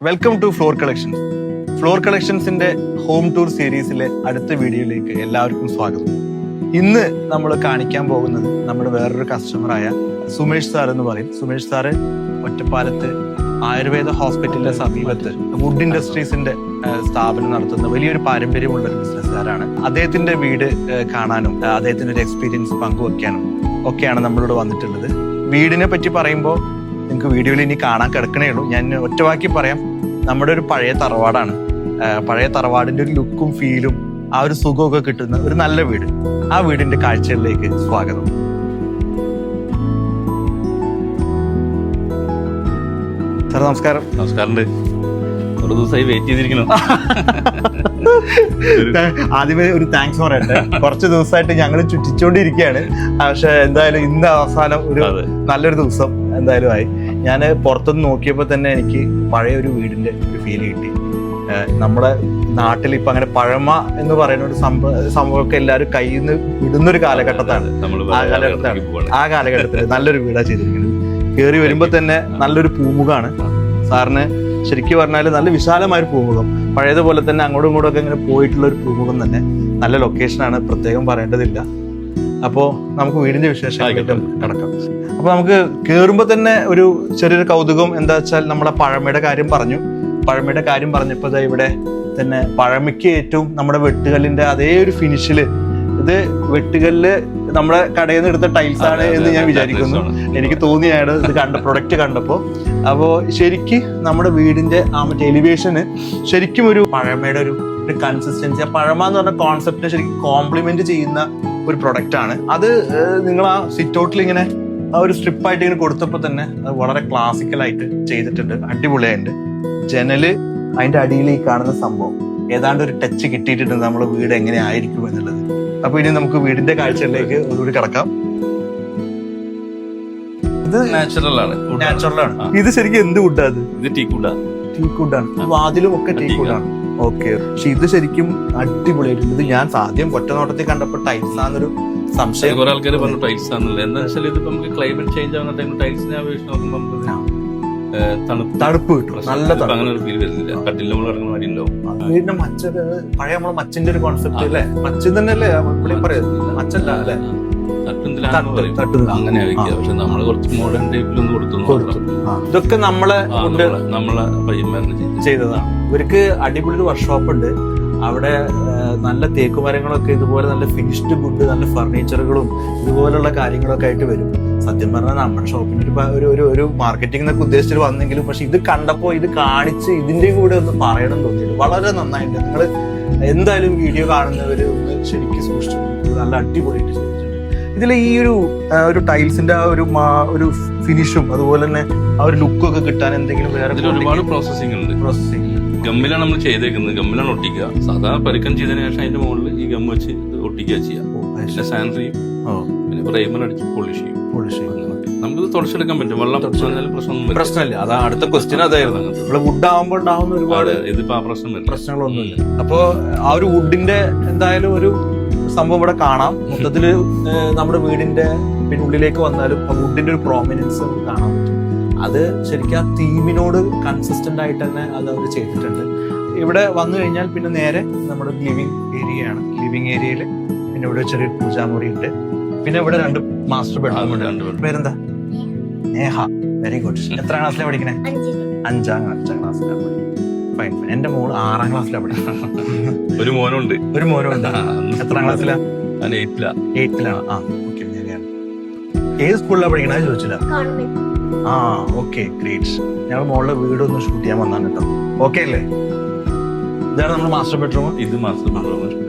Welcome to floor collections. Floor കളക്ഷൻസിന്റെ home tour സീരീസിലെ അടുത്ത വീഡിയോയിലേക്ക് എല്ലാവർക്കും സ്വാഗതം. ഇന്ന് നമ്മൾ കാണിക്കാൻ പോകുന്നത് നമ്മുടെ വേറൊരു കസ്റ്റമറായ സുമേഷ് സാർ എന്ന് പറയും. സുമേഷ് സാറ് ഒറ്റപ്പാലത്ത് ആയുർവേദ ഹോസ്പിറ്റലിന്റെ സമീപത്ത് വുഡ് ഇൻഡസ്ട്രീസിന്റെ സ്ഥാപനം നടത്തുന്ന വലിയൊരു പാരമ്പര്യമുള്ള ഒരു ബിസിനസ്സുകാരാണ്. അദ്ദേഹത്തിന്റെ വീട് കാണാനും അദ്ദേഹത്തിന്റെ ഒരു എക്സ്പീരിയൻസ് പങ്കുവെക്കാനും ഒക്കെയാണ് നമ്മളോട് വന്നിട്ടുള്ളത്. വീടിനെ പറ്റി പറയുമ്പോൾ നിങ്ങൾക്ക് വീഡിയോയിൽ ഇനി കാണാൻ കിടക്കണേ ഉള്ളൂ. ഞാൻ ഒറ്റവാക്കി പറയാം, നമ്മുടെ ഒരു പഴയ തറവാടാണ്. പഴയ തറവാടിന്റെ ഒരു ലുക്കും ഫീലും ആ ഒരു സുഖമൊക്കെ കിട്ടുന്ന ഒരു നല്ല വീട്. ആ വീടിന്റെ കാഴ്ചകളിലേക്ക് സ്വാഗതം. സാർ നമസ്കാരം. നമസ്കാരം. ഒരു ദിവസമായി വെയിറ്റ് ചെയ്തിരിക്കുന്നു. ആദ്യമേ ഒരു താങ്ക്സ് പറയട്ടെ. കുറച്ച് ദിവസമായിട്ട് ഞങ്ങൾ ചുറ്റിച്ചോണ്ടിരിക്കുകയാണ്. പക്ഷെ എന്തായാലും ഇന്ന് അവസാനം ഒരു നല്ലൊരു ദിവസം എന്തായാലും ആയി. ഞാൻ പുറത്തുനിന്ന് നോക്കിയപ്പോൾ തന്നെ എനിക്ക് പഴയ ഒരു വീടിന്റെ ഒരു ഫീൽ കിട്ടി. നമ്മുടെ നാട്ടിൽ ഇപ്പൊ അങ്ങനെ പഴമ എന്ന് പറയുന്ന ഒരു സംഭവമൊക്കെ എല്ലാവരും കയ്യിൽ നിന്ന് ഇടുന്നൊരു കാലഘട്ടത്താണ്. ആ കാലഘട്ടത്തിൽ നല്ലൊരു വീടാണ് ചെയ്തിരിക്കുന്നത്. കയറി വരുമ്പോ തന്നെ നല്ലൊരു പൂമുഖമാണ്. സാറിന് ശരിക്കും പറഞ്ഞാൽ നല്ല വിശാലമായ ഒരു പൂമുഖം, പഴയതുപോലെ തന്നെ അങ്ങോട്ടും ഇങ്ങോട്ടും ഒക്കെ ഇങ്ങനെ പോയിട്ടുള്ള ഒരു പൂമുഖം തന്നെ. നല്ല ലൊക്കേഷനാണ്, പ്രത്യേകം പറയേണ്ടതില്ല. അപ്പോൾ നമുക്ക് വീടിന്റെ വിശേഷമായിട്ട് കിടക്കാം. അപ്പൊ നമുക്ക് കയറുമ്പോൾ തന്നെ ഒരു ചെറിയൊരു കൗതുകം എന്താ വെച്ചാൽ, നമ്മുടെ പഴമയുടെ കാര്യം പറഞ്ഞപ്പോൾ ഇവിടെ തന്നെ പഴമയ്ക്ക് ഏറ്റവും നമ്മുടെ വെട്ടുകല്ലിന്റെ അതേ ഒരു ഫിനിഷില്, ഇത് വെട്ടുകല്ല് നമ്മുടെ കടയിൽ നിന്ന് എടുത്ത ടൈൽസ് ആണ് എന്ന് ഞാൻ വിചാരിക്കുന്നു. എനിക്ക് തോന്നിയാണ് ഇത് പ്രൊഡക്റ്റ് കണ്ടപ്പോൾ. അപ്പോൾ ശരിക്കും നമ്മുടെ വീടിന്റെ ആ മറ്റേ എലിവേഷന് ശരിക്കും ഒരു പഴമയുടെ ഒരു കൺസിസ്റ്റൻസി, ആ പഴമ എന്ന് പറഞ്ഞ കോൺസെപ്റ്റിനെ ശരിക്കും കോംപ്ലിമെന്റ് ചെയ്യുന്ന ഒരു പ്രൊഡക്റ്റ് ആണ്. അത് നിങ്ങൾ ആ സിറ്റ് ഔട്ടിൽ ഇങ്ങനെ ആ ഒരു സ്ട്രിപ്പായിട്ട് ഇങ്ങനെ കൊടുത്തപ്പോൾ തന്നെ അത് വളരെ ക്ലാസിക്കലായിട്ട് ചെയ്തിട്ടുണ്ട്, അടിപൊളിയായിട്ടുണ്ട്. ജനല് അതിന്റെ അടിയിൽ ഈ കാണുന്ന സംഭവം ഏതാണ്ട് ഒരു ടച്ച് കിട്ടിയിട്ടുണ്ട് നമ്മുടെ വീട് എങ്ങനെ ആയിരിക്കും എന്നുള്ളത്. അപ്പൊ ഇനി നമുക്ക് വീടിന്റെ കാഴ്ചകളിലേക്ക് ഒന്നുകൂടി കിടക്കാം. ഇത് നാച്ചുറലാണ്. ഇത് ശരിക്കും എന്ത് വുഡാണ്? ഇത് ടീക്വുഡാണ്. വാതിലും ഒക്കെ ടീക്വുഡാണ്. ഓക്കെ. പക്ഷെ ഇത് ശരിക്കും അടിപൊളിയായിട്ടുണ്ട്. ഇത് ഞാൻ ആദ്യം ഒറ്റ നോട്ടത്തിൽ കണ്ടപ്പോൾ ടൈൽസ് ആണെന്നൊരു സംശയം. കുറെ ആൾക്കാർ പറഞ്ഞു ടൈൽസ് ആണല്ലോ. എന്താ വെച്ചാൽ ഇതിപ്പോ നമുക്ക് ക്ലൈമറ്റ് ചേഞ്ച് ആവുന്ന ടൈമിൽ ടൈൽസിനെ അപേക്ഷിച്ച് നോക്കുമ്പോൾ തണുപ്പ് കിട്ടും. നല്ല അങ്ങനെ ഒരു ഫീൽ വരുന്നില്ല. കട്ടിൽ നമ്മൾ കിടക്കുന്ന മാതിരി ഉണ്ടാവും. വീടിന്റെ മച്ച പഴയ നമ്മളെ മച്ചിന്റെ ഒരു കോൺസെപ്റ്റ് അല്ലേ? മച്ചൻ തന്നെ അല്ലേ പറയുന്നത്? മച്ചല്ല അല്ലേ? അങ്ങനെ വെക്കുക. പക്ഷെ നമ്മള് കുറച്ച് മോഡേൺ ടൈപ്പിലൊന്ന് കൊടുത്തു. ഇതൊക്കെ നമ്മളെ പയ്യന്മാരനെ ചെയ്തതാണ്. ഇവർക്ക് അടിപൊളി ഒരു വർക്ക്ഷോപ്പ് ഉണ്ട്. അവിടെ നല്ല തേക്ക് മരങ്ങളൊക്കെ ഇതുപോലെ നല്ല ഫിനിഷ്ഡ് വുഡ്, നല്ല ഫർണിച്ചറുകളും ഇതുപോലുള്ള കാര്യങ്ങളൊക്കെ ആയിട്ട് വരും. സത്യം പറഞ്ഞാൽ നമ്മുടെ ഷോപ്പിന് ഒരു മാർക്കറ്റിംഗ് എന്നൊക്കെ ഉദ്ദേശിച്ചിട്ട് വന്നെങ്കിലും പക്ഷെ ഇത് കണ്ടപ്പോൾ ഇത് കാണിച്ച് ഇതിന്റെ കൂടെ ഒന്ന് പറയണം തോന്നിയിട്ട് വളരെ നന്നായിട്ട്. നിങ്ങൾ എന്തായാലും വീഡിയോ കാണുന്നവര് ഒന്ന് ശരിക്കും സൂക്ഷിച്ചു, നല്ല അടിപൊളിയായിട്ട് ചെയ്തിട്ടുണ്ട്. ഇതിൽ ഈ ഒരു ടൈൽസിന്റെ ആ ഒരു ഫിനിഷും അതുപോലെ തന്നെ ആ ഒരു ലുക്കൊക്കെ കിട്ടാൻ എന്തെങ്കിലും വേറെ ഒരുപാട് പ്രോസസ്സിംഗ് ഉണ്ട്. ഗമ്മിലാണ് നമ്മൾ ചെയ്തേക്കുന്നത്. ഗമ്മിലാണ് ഒട്ടിക്കുക. സാധാരണ പരുക്കം ചെയ്തതിനു ശേഷം അതിന്റെ മുകളിൽ ഈ ഗം വെച്ച് ഒട്ടിക്കുക ചെയ്യാം. പിന്നെ സാനിറ്ററിയും പിന്നെ പ്രൈമർ അടിച്ച് പോളിഷ് ചെയ്യും. നമുക്കിത് തുടച്ചെടുക്കാൻ പറ്റും. വെള്ളം പ്രശ്നമില്ല. അതാ അടുത്ത ക്വസ്റ്റ്യൻ അതായിരുന്നു. നമ്മള് വുഡ് ആവുമ്പോൾ ഉണ്ടാവുന്ന ഒരുപാട് ഇതിപ്പോ ആ പ്രശ്നങ്ങളൊന്നുമില്ല. അപ്പൊ ആ ഒരു വുഡിന്റെ എന്തായാലും ഒരു സംഭവം ഇവിടെ കാണാം. മൊത്തത്തില് നമ്മുടെ വീടിന്റെ പിന്നെ ഉള്ളിലേക്ക് വന്നാലും ആ വുഡിന്റെ ഒരു പ്രോമിനൻസ് കാണാൻ പറ്റും. അത് ശരിക്കും ആ തീമിനോട് കൺസിസ്റ്റന്റ് ആയിട്ട് തന്നെ അത് അവർ ചെയ്തിട്ടുണ്ട്. ഇവിടെ വന്നു കഴിഞ്ഞാൽ പിന്നെ നേരെ നമ്മുടെ ലിവിങ് ഏരിയയാണ്. ലിവിങ് ഏരിയയിൽ പിന്നെ ഇവിടെ ചെറിയൊരു പൂജാമുറി ഉണ്ട്. പിന്നെ ഇവിടെ 2 മാസ്റ്റർ ബെഡ്റൂം ഉണ്ട്. പേരെന്താ? നേഹ. Very good. എത്ര ക്ലാസ്സിലാണ് പഠിക്കണേ? 5ാം ക്ലാസ്സിലാണ്. ഫൈൻ. എന്റെ മോള് 6ാം ക്ലാസ്സിലാണ് പഠിക്കുന്നത്. ഒരു മോനുണ്ട്. എത്രാം ക്ലാസ്സിലാ? 8ലാണ്. ആ ഓക്കെ. ഏത് സ്കൂളിലാണ് പഠിക്കണത് ചോദിച്ചില്ല. ആ ഓക്കെ, ഗ്രേറ്റ്. ഞങ്ങൾ മോളുടെ വീടൊന്ന് ഷൂട്ട് ചെയ്യാൻ വന്നാണ് കേട്ടോ. ഓക്കെ അല്ലേ? ഇതാണ് നമ്മുടെ മാസ്റ്റർ ബെഡ്റൂം. ഇതാണ്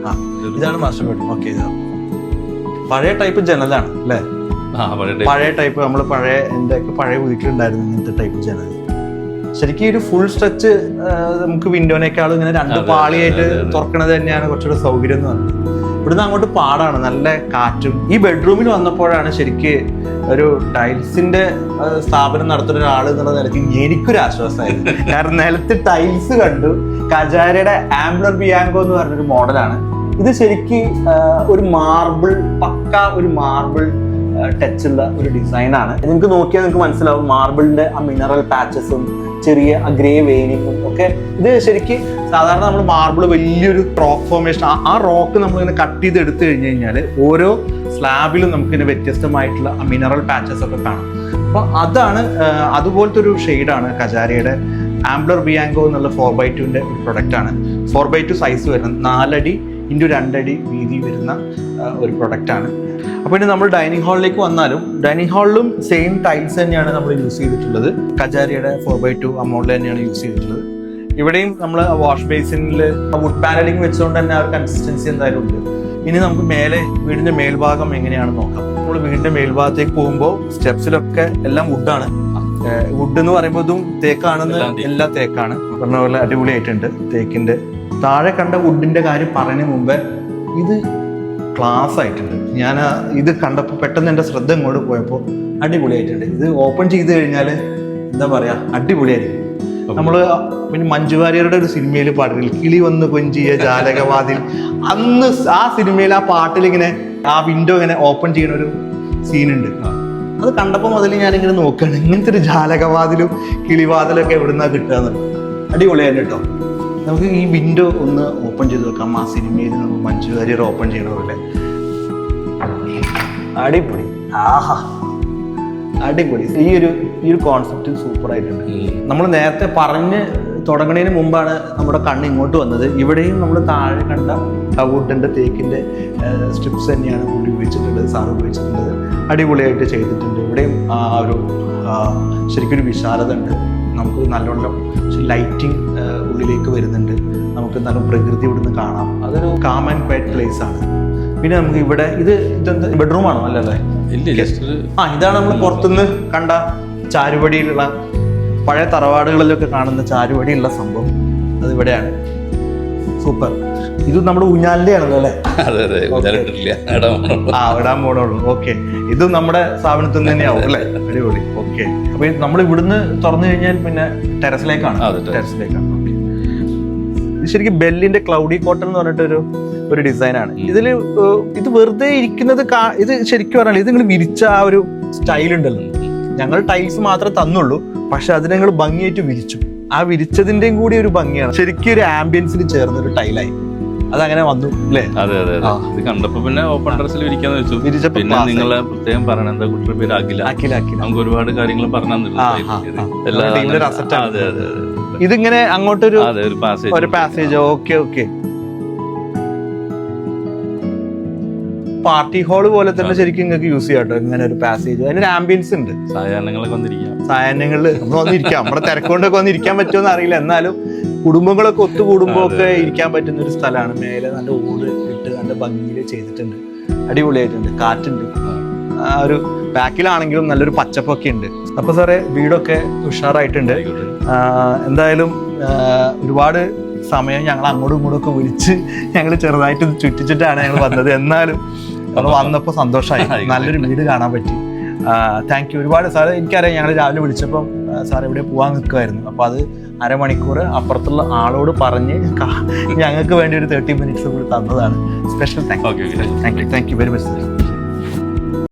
മാസ്റ്റർ ബെഡ്റൂം. ഓക്കെ. ഇതാണ് പഴയ ടൈപ്പ് ജനലാണ് അല്ലേ? പഴയ ടൈപ്പ് നമ്മള് എന്റെ ഒക്കെ പഴയ വീട്ടിലുണ്ടായിരുന്നു ഇങ്ങനത്തെ ടൈപ്പ് ജനൽ. ശരിക്കും ഒരു ഫുൾ സ്ട്രെച്ച് നമുക്ക് വിൻഡോനേക്കാളും ഇങ്ങനെ 2 പാളിയായിട്ട് തുറക്കണത് തന്നെയാണ് കുറച്ചുകൂടെ സൗകര്യം എന്ന് പറയുന്നത്. ഇവിടുന്ന് അങ്ങോട്ട് പാടാണ്, നല്ല കാറ്റും. ഈ ബെഡ്റൂമിൽ വന്നപ്പോഴാണ് ശരിക്ക് ഒരു ടൈൽസിന്റെ സ്ഥാപനം നടത്തുന്ന ഒരാൾ എന്നുള്ള നിലയ്ക്ക് എനിക്കൊരു ആശ്വാസമായിരുന്നു. കാരണം നിലത്ത് ടൈൽസ് കണ്ടു. കജാരയുടെ ആംബ്ലർ ബിയാങ്കോ എന്ന് പറഞ്ഞൊരു മോഡലാണ് ഇത്. ശരിക്ക് ഒരു മാർബിൾ, പക്ക ഒരു മാർബിൾ ടച്ച് ഉള്ള ഒരു ഡിസൈനാണ്. നിങ്ങൾക്ക് നോക്കിയാൽ നിങ്ങൾക്ക് മനസ്സിലാവും മാർബിളിന്റെ ആ മിനറൽ പാച്ചസും ചെറിയ ഗ്രേ വെയിനിങ്ങും ഒക്കെ. ഇത് ശരിക്കും സാധാരണ നമ്മൾ മാർബിൾ വലിയൊരു റോക്ക് ഫോർമേഷൻ, ആ റോക്ക് നമ്മളിങ്ങനെ കട്ട് ചെയ്ത് എടുത്തു കഴിഞ്ഞ് കഴിഞ്ഞാൽ ഓരോ സ്ലാബിലും നമുക്കിങ്ങനെ വ്യത്യസ്തമായിട്ടുള്ള മിനറൽ പാച്ചസ് ഒക്കെ കാണാം. അപ്പോൾ അതാണ് അതുപോലത്തെ ഒരു ഷെയ്ഡാണ് കജാരിയുടെ ആംബ്ലർ ബിയാങ്കോ എന്നുള്ള 4x2 ഒരു പ്രൊഡക്റ്റാണ്. 4x2 സൈസ് വരുന്ന 4 അടി × 2 അടി വീതി വരുന്ന ഒരു പ്രൊഡക്റ്റാണ്. അപ്പോൾ ഇനി നമ്മൾ ഡൈനിങ് ഹാളിലേക്ക് വന്നാലും ഡൈനിങ് ഹാളിലും സെയിം ടൈൽസ് തന്നെയാണ് നമ്മൾ യൂസ് ചെയ്തിട്ടുള്ളത്. കജാരിയുടെ 4x2 മോഡൽ തന്നെയാണ് യൂസ് ചെയ്തിട്ടുള്ളത്. ഇവിടെയും നമ്മൾ വാഷ് ബേസിനിൽ വുഡ് പാനലിംഗ് വെച്ചുകൊണ്ട് തന്നെ ആ ഒരു കൺസിസ്റ്റൻസി എന്തായാലും ഉണ്ട്. ഇനി നമുക്ക് മേലെ വീടിന്റെ മേൽഭാഗം എങ്ങനെയാണെന്ന് നോക്കാം. നമ്മൾ വീടിന്റെ മേൽഭാഗത്തേക്ക് പോകുമ്പോൾ സ്റ്റെപ്സിലൊക്കെ എല്ലാം വുഡാണ്. വുഡ് എന്ന് പറയുമ്പോൾ ഇതും തേക്കാണെന്ന്, എല്ലാം തേക്കാണ്. പറഞ്ഞ പോലെ അടിപൊളിയായിട്ടുണ്ട് തേക്കിന്റെ. താഴെ കണ്ട വുഡിന്റെ കാര്യം പറയുന്നതിന് മുമ്പേ ഇത് ക്ലാസ് ആയിട്ടുണ്ട്. ഞാൻ ഇത് കണ്ടപ്പോൾ പെട്ടെന്ന് എൻ്റെ ശ്രദ്ധ ഇങ്ങോട്ട് പോയപ്പോൾ അടിപൊളിയായിട്ടുണ്ട്. ഇത് ഓപ്പൺ ചെയ്ത് കഴിഞ്ഞാൽ എന്താ പറയാ, അടിപൊളിയായിരിക്കും. നമ്മള് പിന്നെ മഞ്ജു വാര്യരുടെ ഒരു സിനിമയിൽ പാടില്ല, കിളി വന്ന് കൊഞ്ചിയ ജാലകവാതിൽ. അന്ന് ആ സിനിമയിൽ ആ പാട്ടിലിങ്ങനെ ആ വിൻഡോ ഇങ്ങനെ ഓപ്പൺ ചെയ്യുന്ന ഒരു സീനുണ്ട്. അത് കണ്ടപ്പോൾ മുതൽ ഞാനിങ്ങനെ നോക്കുകയാണ്, ഇങ്ങനത്തെ ഒരു ജാലകവാതിലും കിളിവാതിലൊക്കെ എവിടുന്നാ കിട്ടുക. അടിപൊളിയായിട്ട് കേട്ടോ. നമുക്ക് ഈ വിൻഡോ ഒന്ന് ഓപ്പൺ ചെയ്ത് നോക്കാം. ആ സിനിമയിൽ നമ്മൾ മഞ്ജു വാര്യർ ഓപ്പൺ ചെയ്യണ പോലെ. അടിപൊളി, ആഹാ അടിപൊളി. ഈ ഒരു കോൺസെപ്റ്റ് സൂപ്പർ ആയിട്ടുണ്ട്. നമ്മൾ നേരത്തെ പറഞ്ഞ് തുടങ്ങുന്നതിന് മുമ്പാണ് നമ്മുടെ കണ്ണ് ഇങ്ങോട്ട് വന്നത്. ഇവിടെയും നമ്മൾ താഴെ കണ്ട വുഡിൻ്റെ തേക്കിൻ്റെ സ്ട്രിപ്സ് തന്നെയാണ് പുള്ളി ഉപയോഗിച്ചിട്ടുള്ളത്, സാർ ഉപയോഗിച്ചിട്ടുള്ളത്. അടിപൊളിയായിട്ട് ചെയ്തിട്ടുണ്ട്. ഇവിടെയും ആ ഒരു ശരിക്കൊരു വിശാലത ഉണ്ട്. നമുക്ക് നല്ലോണം ലൈറ്റിംഗ് ഉള്ളിലേക്ക് വരുന്നുണ്ട്. നമുക്ക് നല്ല പ്രകൃതി ഇവിടുന്ന് കാണാം. അതൊരു കാം ആൻഡ് ക്വയറ്റ് പ്ലേസ് ആണ്. പിന്നെ നമുക്ക് ഇവിടെ ഇതെന്താ ബെഡ്റൂം ആണോ? അല്ലല്ലേ, ഇതാണ് നമ്മൾ പുറത്തുനിന്ന് കണ്ട ചാരുപടിയിലുള്ള പഴയ തറവാടുകളിലൊക്കെ കാണുന്ന ചാരുപടിയുള്ള സംഭവം. അത് ഇവിടെയാണ്. സൂപ്പർ. ഇത് നമ്മുടെ ഊഞ്ഞാലിന്റെ ആണല്ലോ അല്ലേ? ഇടാൻ പോണുള്ളൂ. ഓക്കെ, ഇത് നമ്മുടെ സ്ഥാപനത്തിൽ നിന്ന് തന്നെയാവും അല്ലേ? അടിപൊളി. ഓക്കെ, അപ്പൊ നമ്മൾ ഇവിടുന്ന് തുറന്നു കഴിഞ്ഞാൽ പിന്നെ ടെറസിലേക്കാണ്. ഇത് ശരിക്കും ബെല്ലിന്റെ ക്ലൗഡി കോട്ടൺ എന്ന് പറഞ്ഞിട്ടൊരു ഡിസൈനാണ്. ഇത് വെറുതെ ഇരിക്കുന്നത് ഇത് ശരിക്കും പറഞ്ഞാൽ ഇത് നിങ്ങൾ വിരിച്ച ആ ഒരു സ്റ്റൈൽ ഉണ്ടല്ലോ. ഞങ്ങൾ ടൈൽസ് മാത്രമേ തന്നുള്ളൂ, പക്ഷെ അതിനെ ഞങ്ങൾ ഭംഗിയായിട്ട് വിരിച്ചു. ആ വിരിച്ചതിന്റെയും കൂടി ഒരു ഭംഗിയാണ്. ശരിക്കും ഒരു ആംബിയൻസിൽ ചേർന്നൊരു ടൈലായി അതങ്ങനെ വന്നു അല്ലേ? അതെ അതെ. ഇത് കണ്ടപ്പോ പിന്നെ ഓപ്പൺ ടെറസിൽ വിരിക്കാന്ന് വെച്ചു. പിന്നെ നിങ്ങളെ പ്രത്യേകം പറയണം, എന്താ കുട്ടിയുടെ പേര് അഖില. നമുക്ക് ഒരുപാട് കാര്യങ്ങൾ പറഞ്ഞു. ഇതിങ്ങനെ അങ്ങോട്ടൊരു passage. Okay okay. Party hall പോലെ തന്നെ ശരിക്കും നിങ്ങൾക്ക് യൂസ് ചെയ്യാം കേട്ടോ. ഇങ്ങനെ ഒരു പാസേജ്, അതിനൊരു ആംബിയൻസ് ഉണ്ട്. സായാഹ്നങ്ങളിൽ നമ്മൾ വന്നിരിക്കാം. നമ്മുടെ തിരക്കൊണ്ടൊക്കെ വന്നിരിക്കാൻ പറ്റുമെന്ന് അറിയില്ല, എന്നാലും കുടുംബങ്ങളൊക്കെ ഒത്തുകൂടുമ്പോ ഒക്കെ ഇരിക്കാൻ പറ്റുന്ന ഒരു സ്ഥലമാണ്. മേലെ നല്ല ഓട് ഇട്ട് നല്ല ഭംഗിയിൽ ചെയ്തിട്ടുണ്ട്. അടിപൊളിയായിട്ടുണ്ട്. കാറ്റുണ്ട്. ആ ഒരു ബാക്കിലാണെങ്കിലും നല്ലൊരു പച്ചപ്പൊക്കെ ഉണ്ട്. അപ്പൊ സാറേ വീടൊക്കെ ഉഷാറായിട്ടുണ്ട്. എന്തായാലും ഒരുപാട് സമയം ഞങ്ങൾ അങ്ങോട്ടും ഇങ്ങോട്ടും ഒക്കെ വിളിച്ച് ഞങ്ങൾ ചെറുതായിട്ട് ചുറ്റിച്ചിട്ടാണ് ഞങ്ങൾ വന്നത്. എന്നാലും നമ്മൾ വന്നപ്പോൾ സന്തോഷമായി. നല്ലൊരു വീട് കാണാൻ പറ്റി. താങ്ക് യു ഒരുപാട് സാറ്. എനിക്കറിയാം, ഞങ്ങൾ രാവിലെ വിളിച്ചപ്പം സാർ എവിടെ പോകാൻ നിൽക്കുമായിരുന്നു. അപ്പോൾ അത് അരമണിക്കൂർ അപ്പുറത്തുള്ള ആളോട് പറഞ്ഞ് ഞങ്ങൾക്ക് വേണ്ടി ഒരു 30 minutes കൂടി തന്നതാണ്. Special thank you very much sir.